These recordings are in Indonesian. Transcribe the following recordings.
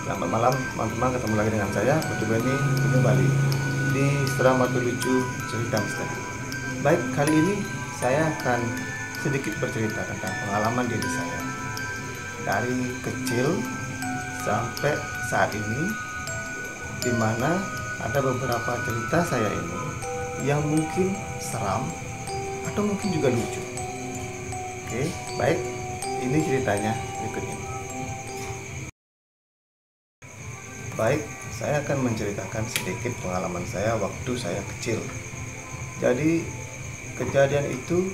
Selamat malam teman-teman, ketemu lagi dengan saya Putu Beni kembali di Seramadu Lucu Cerita Misteri. Baik, kali ini saya akan sedikit bercerita tentang pengalaman diri saya dari kecil sampai saat ini, di mana ada beberapa cerita saya ini yang mungkin seram atau mungkin juga lucu. Oke, baik, ini ceritanya berikut ini. Baik, saya akan menceritakan sedikit pengalaman saya waktu saya kecil. Jadi, kejadian itu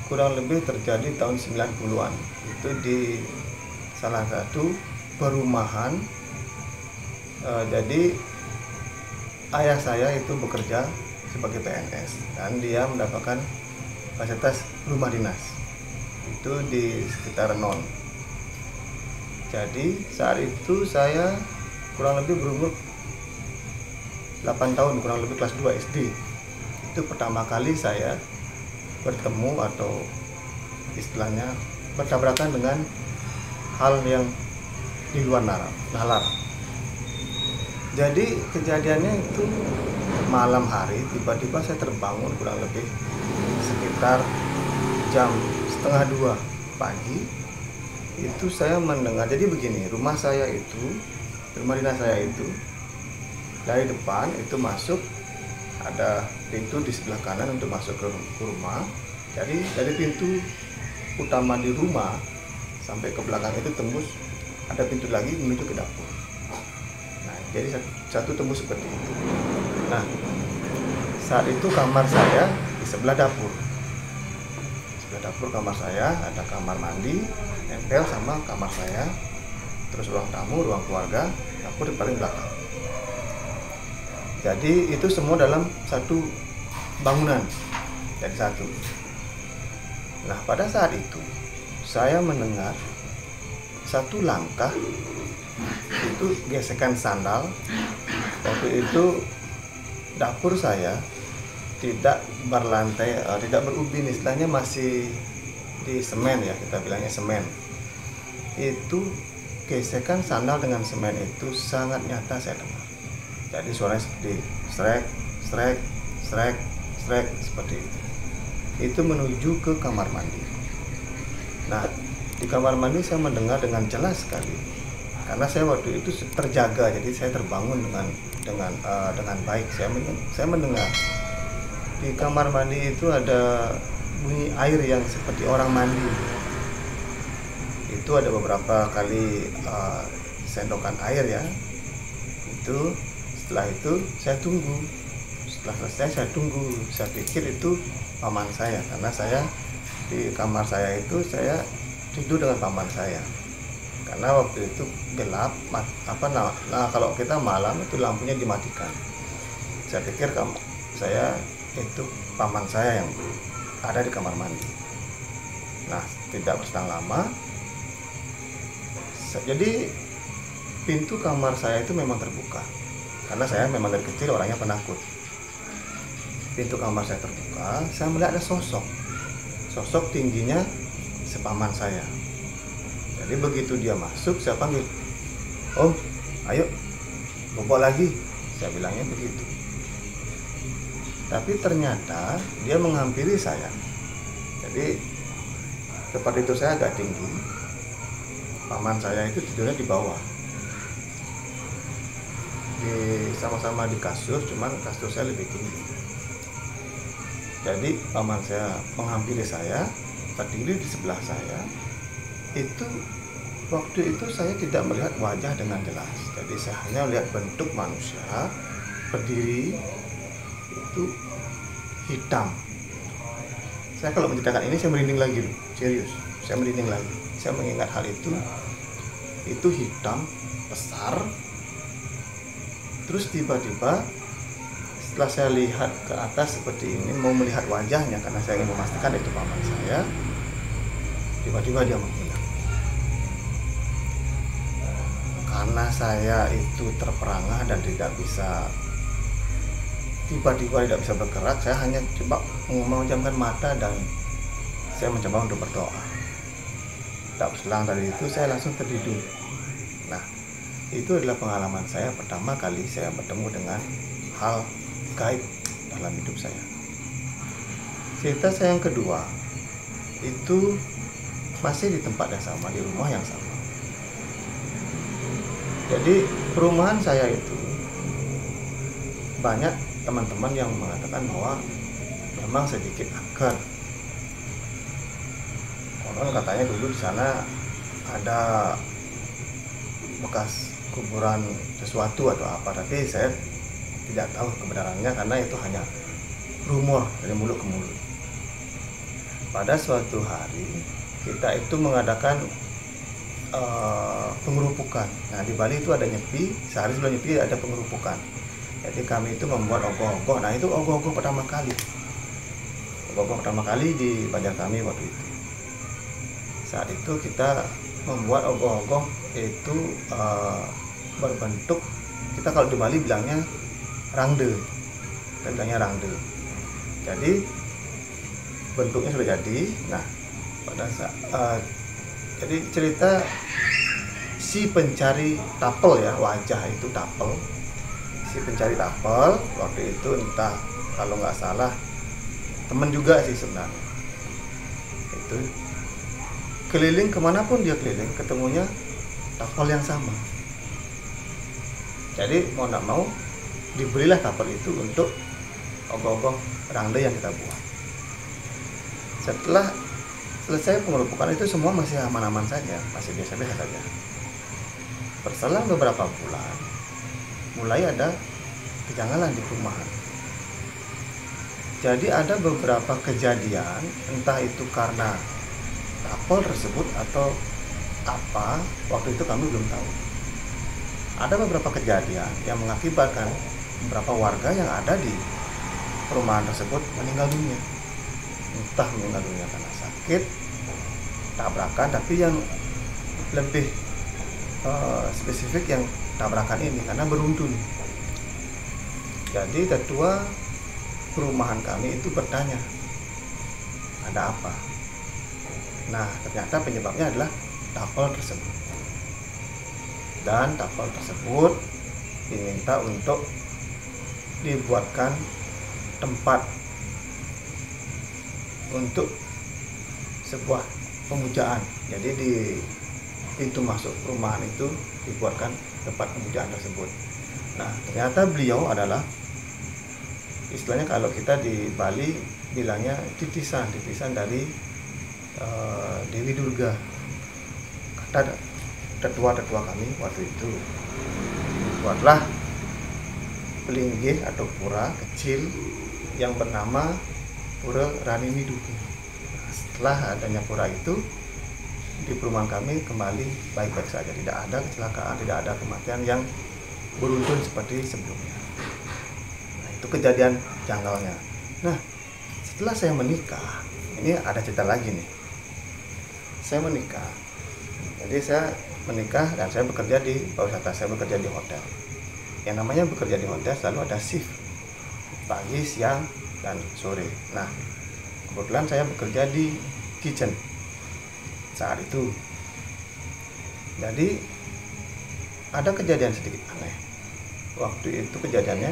kurang lebih terjadi tahun 90-an. Itu di salah satu perumahan. Jadi, ayah saya itu bekerja sebagai PNS dan dia mendapatkan fasilitas rumah dinas. Itu di sekitar Non. Jadi saat itu saya kurang lebih berumur 8 tahun, kurang lebih kelas 2 SD. Itu pertama kali saya bertemu atau istilahnya bertabrakan dengan hal yang di luar nalar. Jadi kejadiannya itu malam hari, tiba-tiba saya terbangun kurang lebih sekitar jam 1:30 pagi. Itu saya mendengar, jadi begini, rumah dinas saya itu dari depan itu masuk, ada pintu di sebelah kanan untuk masuk ke rumah. Jadi dari pintu utama di rumah sampai ke belakang itu tembus, ada pintu lagi menuju ke dapur. Nah, jadi satu tembus seperti itu. Nah, saat itu kamar saya di sebelah dapur. Sebelah dapur kamar saya ada kamar mandi nempel sama kamar saya, terus ruang tamu, ruang keluarga, dapur di paling belakang. Jadi itu semua dalam satu bangunan, jadi satu. Nah, pada saat itu saya mendengar satu langkah, itu gesekan sandal. Waktu itu dapur saya tidak berlantai, tidak berubin, istilahnya masih di semen ya, kita bilangnya semen. Itu gesekan sandal dengan semen itu sangat nyata saya dengar. Jadi suaranya seperti strek, strek, strek, strek seperti itu. Itu menuju ke kamar mandi. Nah, di kamar mandi saya mendengar dengan jelas sekali. Karena saya waktu itu terjaga, jadi saya terbangun dengan baik. Saya mendengar di kamar mandi itu ada bunyi air yang seperti orang mandi. Itu ada beberapa kali sendokan air ya. Itu setelah itu saya tunggu. Setelah selesai saya tunggu. Saya pikir itu paman saya, karena saya di kamar saya itu saya tidur dengan paman saya. Karena waktu itu gelap, kalau kita malam itu lampunya dimatikan. Saya pikir saya itu paman saya yang ada di kamar mandi. Nah, tidak berselang lama, jadi pintu kamar saya itu memang terbuka, karena saya memang dari kecil orangnya penakut. Pintu kamar saya terbuka, saya melihat ada sosok tingginya sepaman saya. Jadi begitu dia masuk, saya panggil, "Om, ayo bobok lagi," saya bilangnya begitu. Tapi ternyata dia menghampiri saya. Jadi tempat itu saya agak tinggi, paman saya itu tidurnya di bawah, sama-sama di kasur, cuman kasur saya lebih tinggi. Jadi paman saya menghampiri saya, berdiri di sebelah saya. Itu waktu itu saya tidak melihat wajah dengan jelas, jadi saya hanya lihat bentuk manusia berdiri itu hitam. Saya kalau menceritakan ini saya merinding lagi, serius, saya merinding lagi. Saya mengingat hal itu hitam besar. Terus tiba-tiba setelah saya lihat ke atas seperti ini, mau melihat wajahnya karena saya ingin memastikan itu paman saya, tiba-tiba dia menghilang. Karena saya itu terperangah dan tidak bisa bergerak, saya hanya coba memejamkan mata dan saya mencoba untuk berdoa. Tak berselang dari itu saya langsung tertidur. Nah, itu adalah pengalaman saya pertama kali saya bertemu dengan hal gaib dalam hidup saya. Cerita saya yang kedua itu masih di tempat yang sama, di rumah yang sama. Jadi perumahan saya itu banyak teman-teman yang mengatakan bahwa memang sedikit angker. Orang katanya dulu di sana ada bekas kuburan sesuatu atau apa, tapi saya tidak tahu kebenarannya karena itu hanya rumor dari mulut ke mulut. Pada suatu hari kita itu mengadakan pengerupukan. Nah di Bali itu ada nyepi, sehari sebelum nyepi ada pengerupukan. Jadi kami itu membuat ogoh-ogoh. Nah itu ogoh-ogoh pertama kali. Ogoh-ogoh pertama kali di Banjar kami waktu itu. Saat itu kita membuat ogoh-ogoh itu berbentuk, kita kalau di Bali bilangnya rangde. Kita bilangnya rangde. Jadi bentuknya sudah jadi. Nah pada saat jadi cerita si pencari tapel ya, wajah itu tapel. Si pencari tapel waktu itu entah kalau nggak salah teman juga sih sebenarnya. Itu keliling kemanapun dia keliling ketemunya tapel yang sama. Jadi mau nggak mau dibelilah tapel itu untuk ogoh-ogoh rangde yang kita buat. Setelah selesai pengerupukan itu semua masih aman-aman saja, masih biasa-biasa saja. Berselang beberapa bulan, mulai ada kejanggalan di perumahan. Jadi ada beberapa kejadian, entah itu karena tapel tersebut atau apa, waktu itu kami belum tahu. Ada beberapa kejadian yang mengakibatkan beberapa warga yang ada di perumahan tersebut meninggal dunia. Entah meninggal dunia karena sakit, tabrakan, tapi yang lebih spesifik yang tabrakan ini karena beruntun. Jadi ketua perumahan kami itu bertanya, ada apa? Nah ternyata penyebabnya adalah tapel tersebut. Dan tapel tersebut diminta untuk dibuatkan tempat untuk sebuah pemujaan. Jadi di pintu masuk perumahan itu dibuatkan tempat pemujaan tersebut. Nah ternyata beliau adalah, istilahnya kalau kita di Bali bilangnya titisan dari Dewi Durga, kata tetua kami waktu itu. Buatlah pelinggih atau pura kecil yang bernama Pura Rani Miduki. Setelah adanya pura itu, di perumahan kami kembali baik-baik saja, tidak ada kecelakaan, tidak ada kematian yang beruntun seperti sebelumnya. Nah, itu kejadian janggalnya. Nah, setelah saya menikah, ini ada cerita lagi nih. Saya menikah, jadi saya menikah dan saya bekerja di pariwisata, saya bekerja di hotel. Yang namanya bekerja di hotel selalu ada shift, pagi, siang, dan sore. Nah, kebetulan saya bekerja di kitchen saat itu. Jadi ada kejadian sedikit aneh. Waktu itu kejadiannya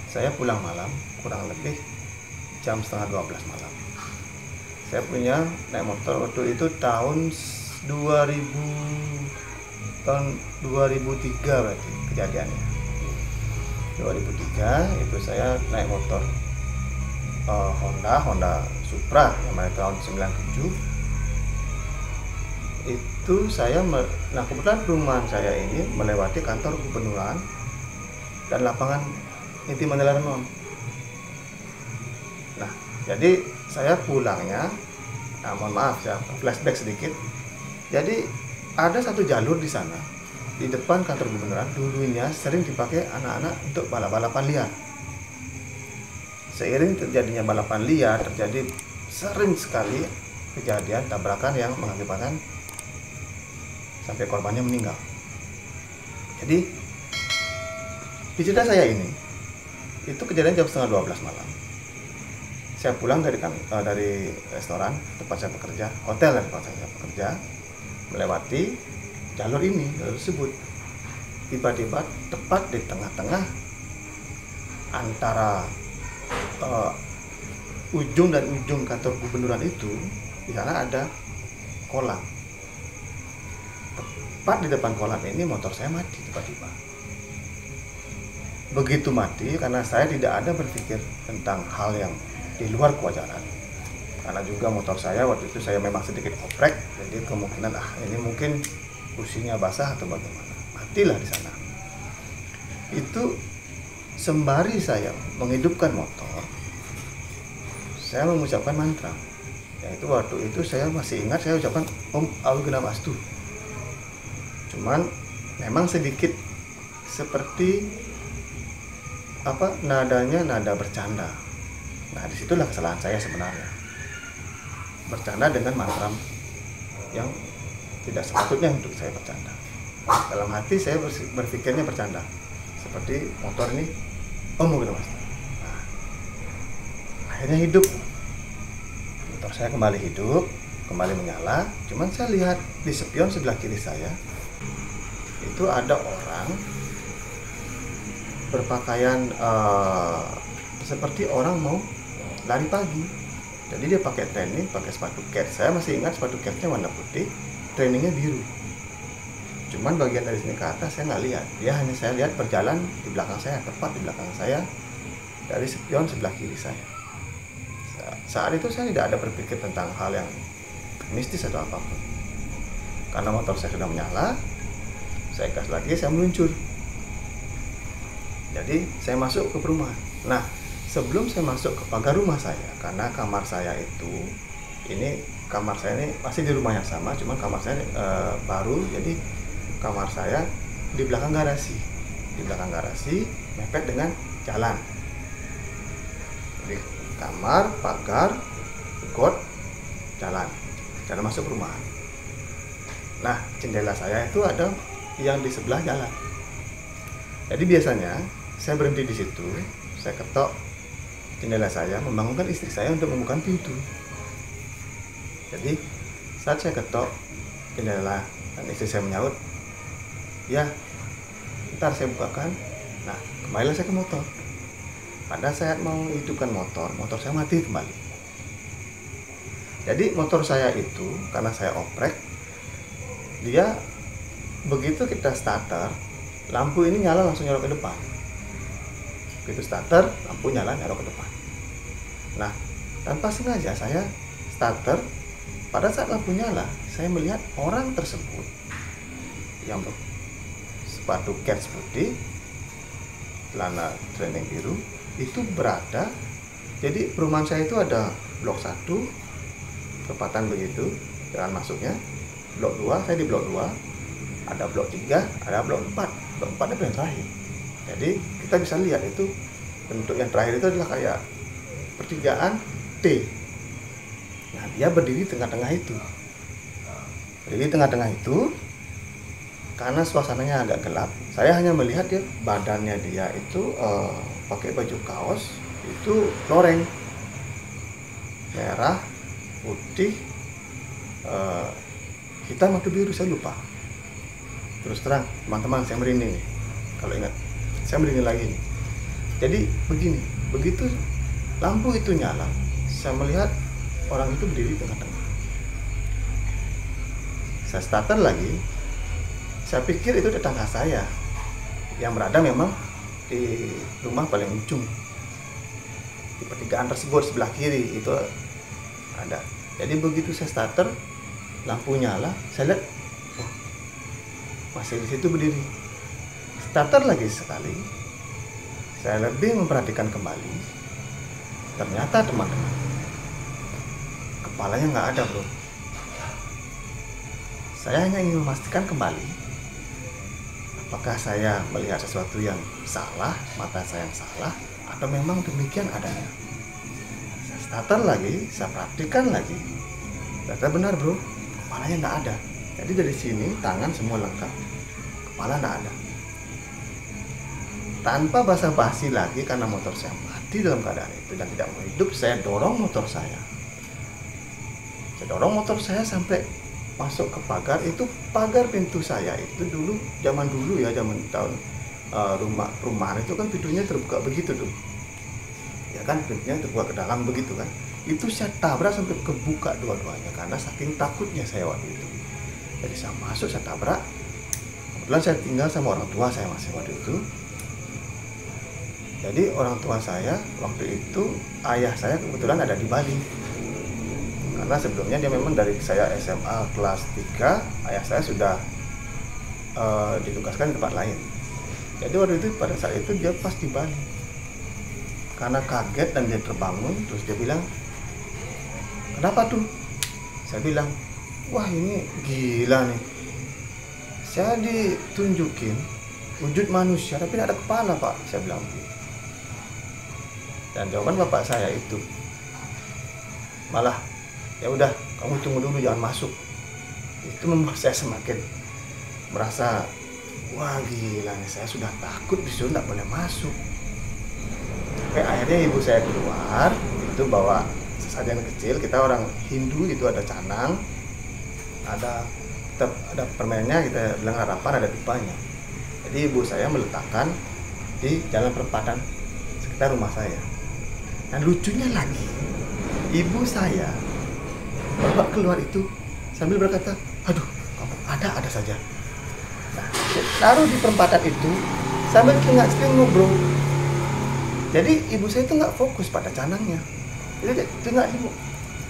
saya pulang malam, kurang lebih jam setengah 12 malam. Saya punya naik motor waktu itu tahun 2003 berarti kejadiannya. 2003 itu saya naik motor Honda Supra yang tahun 97. Itu saya nah kebetulan perumahan saya ini melewati kantor gubernuran dan lapangan Inti Mandala Renon. Nah jadi saya pulangnya, mohon maaf saya flashback sedikit. Jadi ada satu jalur di sana di depan kantor gubernuran, dulunya sering dipakai anak-anak untuk balap-balapan liar. Seiring terjadinya balapan liar, terjadi sering sekali kejadian tabrakan yang mengakibatkan sampai korbannya meninggal. Jadi di cerita saya ini itu kejadian jam setengah 12 malam. Saya pulang dari restoran tempat saya bekerja, hotel tempat saya bekerja, melewati jalur tersebut. tiba-tiba tepat di tengah-tengah antara ujung dan ujung kantor gubernuran itu, di sana ada kolam. Tepat di depan kolam ini motor saya mati tiba-tiba. Begitu mati, karena saya tidak ada berpikir tentang hal yang di luar kewajaran. Karena juga motor saya waktu itu saya memang sedikit oprek, jadi kemungkinan ini mungkin businya basah atau bagaimana. Matilah di sana. Itu sembari saya menghidupkan motor, saya mengucapkan mantra. Yaitu waktu itu saya masih ingat saya ucapkan Om Awiganawastu. Cuman memang sedikit seperti nadanya nada bercanda. Nah, disitulah kesalahan saya sebenarnya. Bercanda dengan mantra yang tidak sepatutnya untuk saya bercanda. Dalam hati saya berpikirnya bercanda. Seperti motor ini Om Awiganawastu. Nah, akhirnya hidup. Motor saya kembali hidup, kembali menyala. Cuman saya lihat di spion sebelah kiri saya itu ada orang berpakaian seperti orang mau lari pagi. Jadi dia pakai training, pakai sepatu kets. Saya masih ingat sepatu ketsnya warna putih, trainingnya biru. Cuman bagian dari sini ke atas saya nggak lihat. Dia hanya saya lihat berjalan di belakang saya, tepat di belakang saya, dari spion sebelah kiri saya. Saat itu saya tidak ada berpikir tentang hal yang mistis atau apapun. Karena motor saya sudah menyala, saya gas lagi, saya meluncur. Jadi saya masuk ke perumahan. Nah, sebelum saya masuk ke pagar rumah saya, karena kamar saya itu, kamar saya ini masih di rumah yang sama, cuman kamar saya baru, jadi kamar saya di belakang garasi. Di belakang garasi, mepet dengan jalan. Jadi kamar, pagar, got, jalan masuk perumahan. Nah, jendela saya itu ada yang di sebelah jalan. Jadi biasanya saya berhenti di situ, saya ketok jendela saya, membangunkan istri saya untuk membuka pintu. Jadi saat saya ketok jendela dan istri saya menyaut, ya, ntar saya bukakan. Nah, kembalilah saya ke motor. Pada saat mau hidupkan motor saya mati kembali. Jadi motor saya itu, karena saya oprek, dia begitu kita starter, lampu ini nyala langsung nyala ke depan. Begitu starter, lampu nyala ke depan. Nah, tanpa sengaja saya starter, pada saat lampu nyala, saya melihat orang tersebut yang sepatu kets putih, celana training biru, itu berada. Jadi perumahan saya itu ada blok 1, tepatan begitu jalan masuknya. Blok 2, saya di blok 2, ada blok 3, ada blok 4. Blok 4 itu yang terakhir. Jadi kita bisa lihat itu bentuk yang terakhir itu adalah kayak pertigaan T. Nah, dia berdiri tengah-tengah itu. Berdiri tengah-tengah itu, karena suasananya agak gelap, saya hanya melihat dia, badannya dia itu pakai baju kaos itu loreng merah, putih, hitam atau biru, saya lupa. Terus terang teman-teman, saya merinding nih kalau ingat, saya merinding lagi nih. Jadi begini, begitu lampu itu nyala, saya melihat orang itu berdiri di tengah-tengah. Saya starter lagi, saya pikir itu tetangga saya yang berada memang di rumah paling ujung di pertigaan tersebut sebelah kiri itu ada. Jadi begitu saya starter, lampu nyala, saya lihat masih di situ berdiri. Starter lagi sekali, saya lebih memperhatikan kembali. Ternyata teman-teman, kepalanya nggak ada, bro. Saya hanya ingin memastikan kembali, apakah saya melihat sesuatu yang salah, mata saya yang salah, atau memang demikian adanya. Saya starter lagi, saya perhatikan lagi, ternyata benar, bro, kepalanya nggak ada. Jadi dari sini tangan semua lengkap, kepala nggak ada. Tanpa basa-basi lagi, karena motor saya mati dalam keadaan itu dan tidak mau hidup, saya dorong motor saya. Saya dorong motor saya sampai masuk ke pagar, itu pagar pintu saya itu dulu, zaman dulu ya, zaman tahun rumah perumahan itu kan pintunya terbuka begitu tuh ya kan, pintunya terbuka ke dalam begitu kan. Itu saya tabrak sampai kebuka dua-duanya karena saking takutnya saya waktu itu. Jadi saya masuk, saya tabrak. Kebetulan saya tinggal sama orang tua saya masih waktu itu. Jadi orang tua saya waktu itu, ayah saya kebetulan ada di Bali. Karena sebelumnya dia memang dari saya SMA kelas 3, ayah saya sudah ditugaskan di tempat lain. Jadi waktu itu pada saat itu dia pas di Bali. Karena kaget dan dia terbangun, terus dia bilang, "Kenapa tuh?" Saya bilang, "Wah ini gila nih. Saya ditunjukin wujud manusia tapi tidak ada kepala, Pak." Saya bilang. Dan jawaban bapak saya itu malah, "Ya udah, kamu tunggu dulu, jangan masuk." Itu membuat saya semakin merasa, wah gila nih, saya sudah takut disuruh tidak boleh masuk. Sampai akhirnya ibu saya keluar, itu bawa sesajen kecil. Kita orang Hindu itu ada canang, ada permennya, kita bilang harapan, ada dupanya. Jadi ibu saya meletakkan di jalan perempatan sekitar rumah saya. Dan lucunya lagi, ibu saya bawa keluar itu sambil berkata, "Aduh, kamu ada saja." Nah, taruh di perempatan itu sambil tengok bro. Jadi ibu saya itu nggak fokus pada canangnya, jadi tengok ibu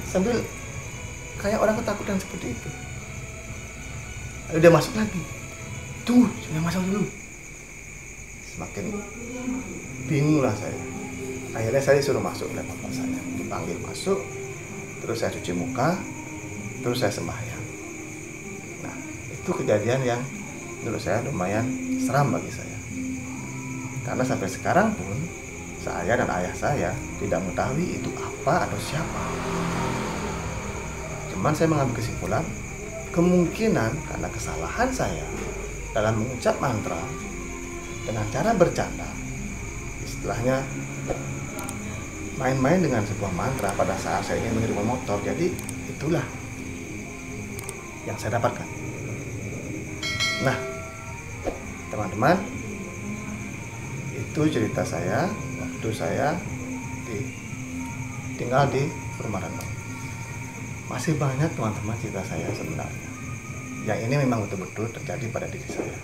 sambil kayak orang ketakutan seperti itu. Lalu dia masuk lagi, "Tunggu, jangan masuk dulu." Semakin bingung lah saya. Akhirnya saya suruh masuk oleh bapak saya, dipanggil masuk, terus saya cuci muka, terus saya sembahyang. Nah, itu kejadian yang menurut saya lumayan seram bagi saya. Karena sampai sekarang pun saya dan ayah saya tidak mengetahui itu apa atau siapa. Cuman saya mengambil kesimpulan, kemungkinan karena kesalahan saya dalam mengucap mantra dengan cara bercanda, istilahnya main-main dengan sebuah mantra pada saat saya ingin menerima motor. Jadi itulah yang saya dapatkan. Nah, teman-teman, itu cerita saya waktu saya tinggal di perumahan. Masih banyak teman-teman cerita saya sebenarnya. Yang ini memang betul-betul terjadi pada diri saya.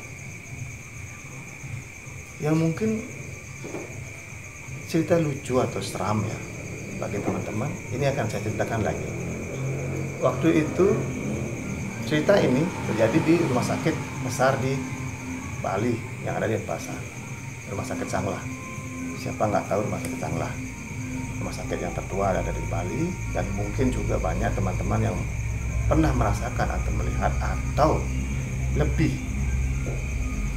Yang mungkin cerita lucu atau seram ya bagi teman-teman, ini akan saya ceritakan lagi. Waktu itu cerita ini terjadi di rumah sakit besar di Bali yang ada di Denpasar, Rumah Sakit Sanglah. Siapa nggak tahu Rumah Sakit Sanglah, rumah sakit yang tertua ada di Bali, dan mungkin juga banyak teman-teman yang pernah merasakan atau melihat atau lebih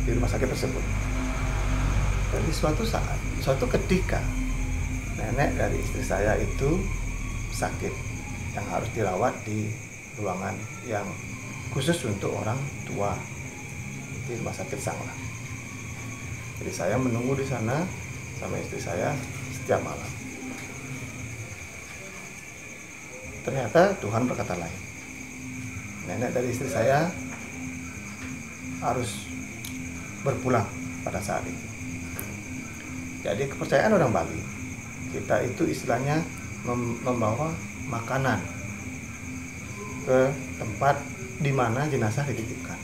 di rumah sakit tersebut. Jadi suatu ketika nenek dari istri saya itu sakit yang harus dirawat di ruangan yang khusus untuk orang tua di Rumah Sakit Sanglah. Jadi saya menunggu di sana sama istri saya setiap malam. Ternyata Tuhan berkata lain. Nenek dari istri saya harus berpulang pada saat itu. Jadi kepercayaan orang Bali, kita itu istilahnya membawa makanan ke tempat di mana jenazah dititipkan,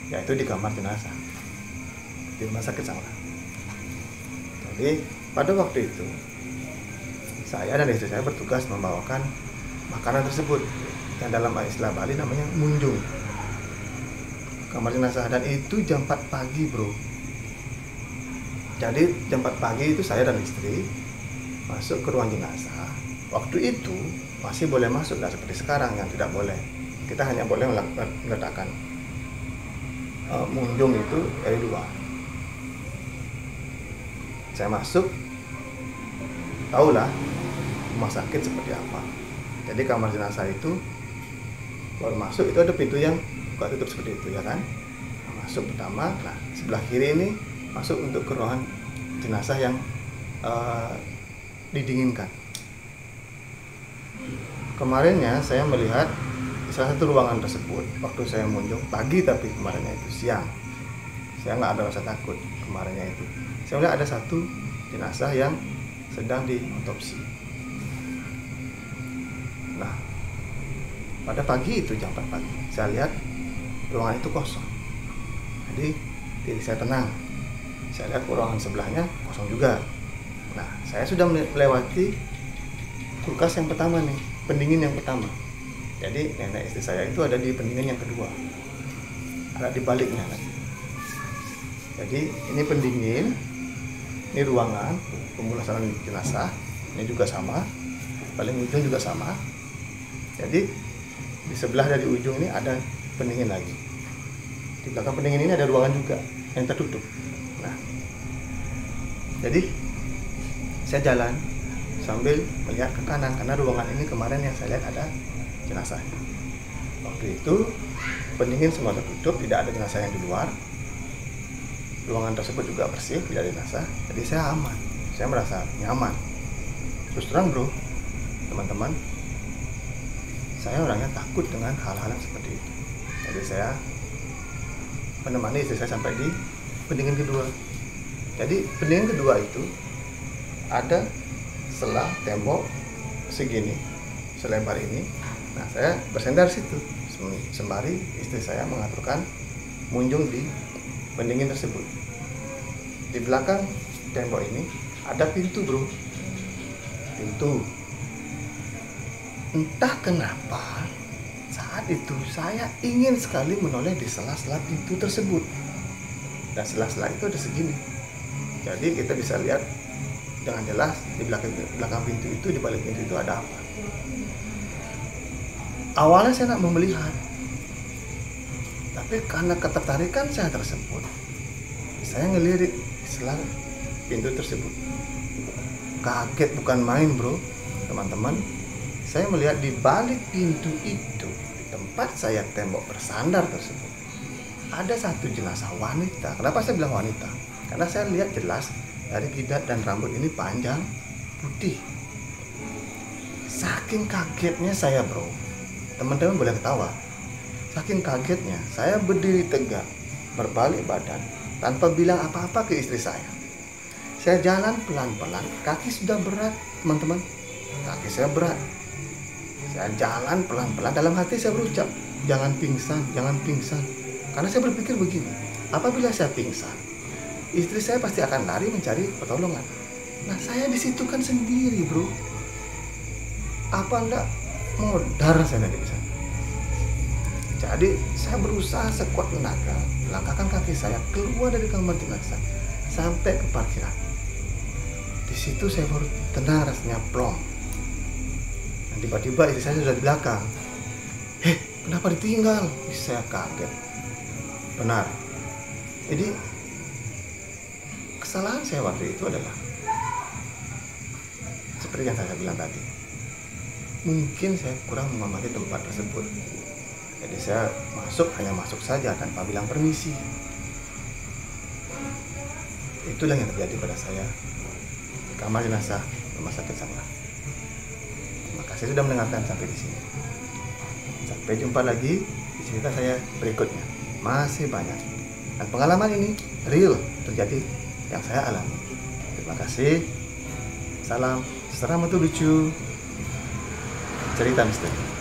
yaitu di kamar jenazah di Rumah Sakit Sanglah. Jadi pada waktu itu saya dan istri saya bertugas membawakan makanan tersebut yang dalam istilah Bali namanya munjung, kamar jenazah, dan itu jam 4 pagi bro. Jadi jam 4 pagi itu saya dan istri masuk ke ruang jenazah. Waktu itu masih boleh masuk, nggak seperti sekarang yang tidak boleh. Kita hanya boleh meletakkan munjung itu dari luar. Saya masuk, tahulah rumah sakit seperti apa. Jadi kamar jenazah itu baru masuk itu ada pintu yang buka tutup seperti itu ya kan. Masuk pertama, nah sebelah kiri ini masuk untuk ke ruangan jenazah yang didinginkan. Kemarinnya saya melihat salah satu ruangan tersebut waktu saya munjung pagi, tapi kemarinnya itu siang. Saya nggak ada rasa takut kemarinnya itu. Saya melihat ada satu jenazah yang sedang diotopsi. Nah, pada pagi itu jam 4 pagi saya lihat ruangan itu kosong. Jadi diri saya tenang. Saya lihat ruangan sebelahnya kosong juga. Nah, saya sudah melewati kulkas yang pertama nih, pendingin yang pertama. Jadi nenek istri saya itu ada di pendingin yang kedua, ada di baliknya lagi. Jadi ini pendingin, ini ruangan pemulasaran jenazah, ini juga sama, paling ujung juga sama. Jadi di sebelah dari ujung ini ada pendingin lagi. Di belakang pendingin ini ada ruangan juga yang tertutup. Nah, jadi saya jalan sambil melihat ke kanan karena ruangan ini kemarin yang saya lihat ada jenazahnya. Waktu itu pendingin semua tertutup, tidak ada jenazah yang di luar. Ruangan tersebut juga bersih, tidak ada jenazah. Jadi saya aman, saya merasa nyaman. Terus terang bro, teman-teman, saya orangnya takut dengan hal-hal yang seperti itu. Jadi saya menemani istri saya sampai di pendingin kedua. Jadi pendingin kedua itu ada selang tembok segini, selebar ini. Nah, saya bersandar situ sembari istri saya mengaturkan munjung di pendingin tersebut. Di belakang tembok ini ada pintu bro, pintu. Entah kenapa saat itu saya ingin sekali menoleh di sela-sela pintu tersebut. Dan sela-sela itu ada segini. Jadi kita bisa lihat dengan jelas di belakang pintu itu, di balik pintu itu ada apa. Awalnya saya nak mau melihat, tapi karena ketertarikan saya tersebut, saya ngelirik selang pintu tersebut. Kaget bukan main bro, teman-teman. Saya melihat di balik pintu itu, di tempat saya tembok bersandar tersebut, ada satu jenazah wanita. Kenapa saya bilang wanita? Karena saya lihat jelas dari jidat dan rambut ini panjang, putih. Saking kagetnya saya bro, teman-teman boleh ketawa. Saking kagetnya saya berdiri tegak, berbalik badan, tanpa bilang apa-apa ke istri saya. Saya jalan pelan-pelan, kaki sudah berat teman-teman, kaki saya berat. Saya jalan pelan-pelan, dalam hati saya berucap, jangan pingsan, jangan pingsan. Karena saya berpikir begini, apabila saya pingsan, istri saya pasti akan lari mencari pertolongan. Nah, saya di situ kan sendiri bro. Apa enggak modar saya nanti bisa. Jadi saya berusaha sekuat tenaga, langkahkan kaki saya keluar dari kamar jenazah sampai ke parkiran. Di situ saya baru tenang, rasanya plong. Dan tiba-tiba istri saya sudah di belakang. Kenapa ditinggal? Saya kaget. Benar. Jadi kesalahan saya waktu itu adalah seperti yang saya bilang tadi. Mungkin saya kurang mengamati tempat tersebut. Jadi saya hanya masuk saja tanpa bilang permisi. Itulah yang terjadi pada saya di kamar jenazah Rumah Sakit Sanglah. Terima kasih sudah mendengarkan sampai di sini. Sampai jumpa lagi di cerita saya berikutnya. Masih banyak. Dan pengalaman ini real terjadi yang saya alami. Terima kasih. Salam seram atau lucu. Cerita misteri.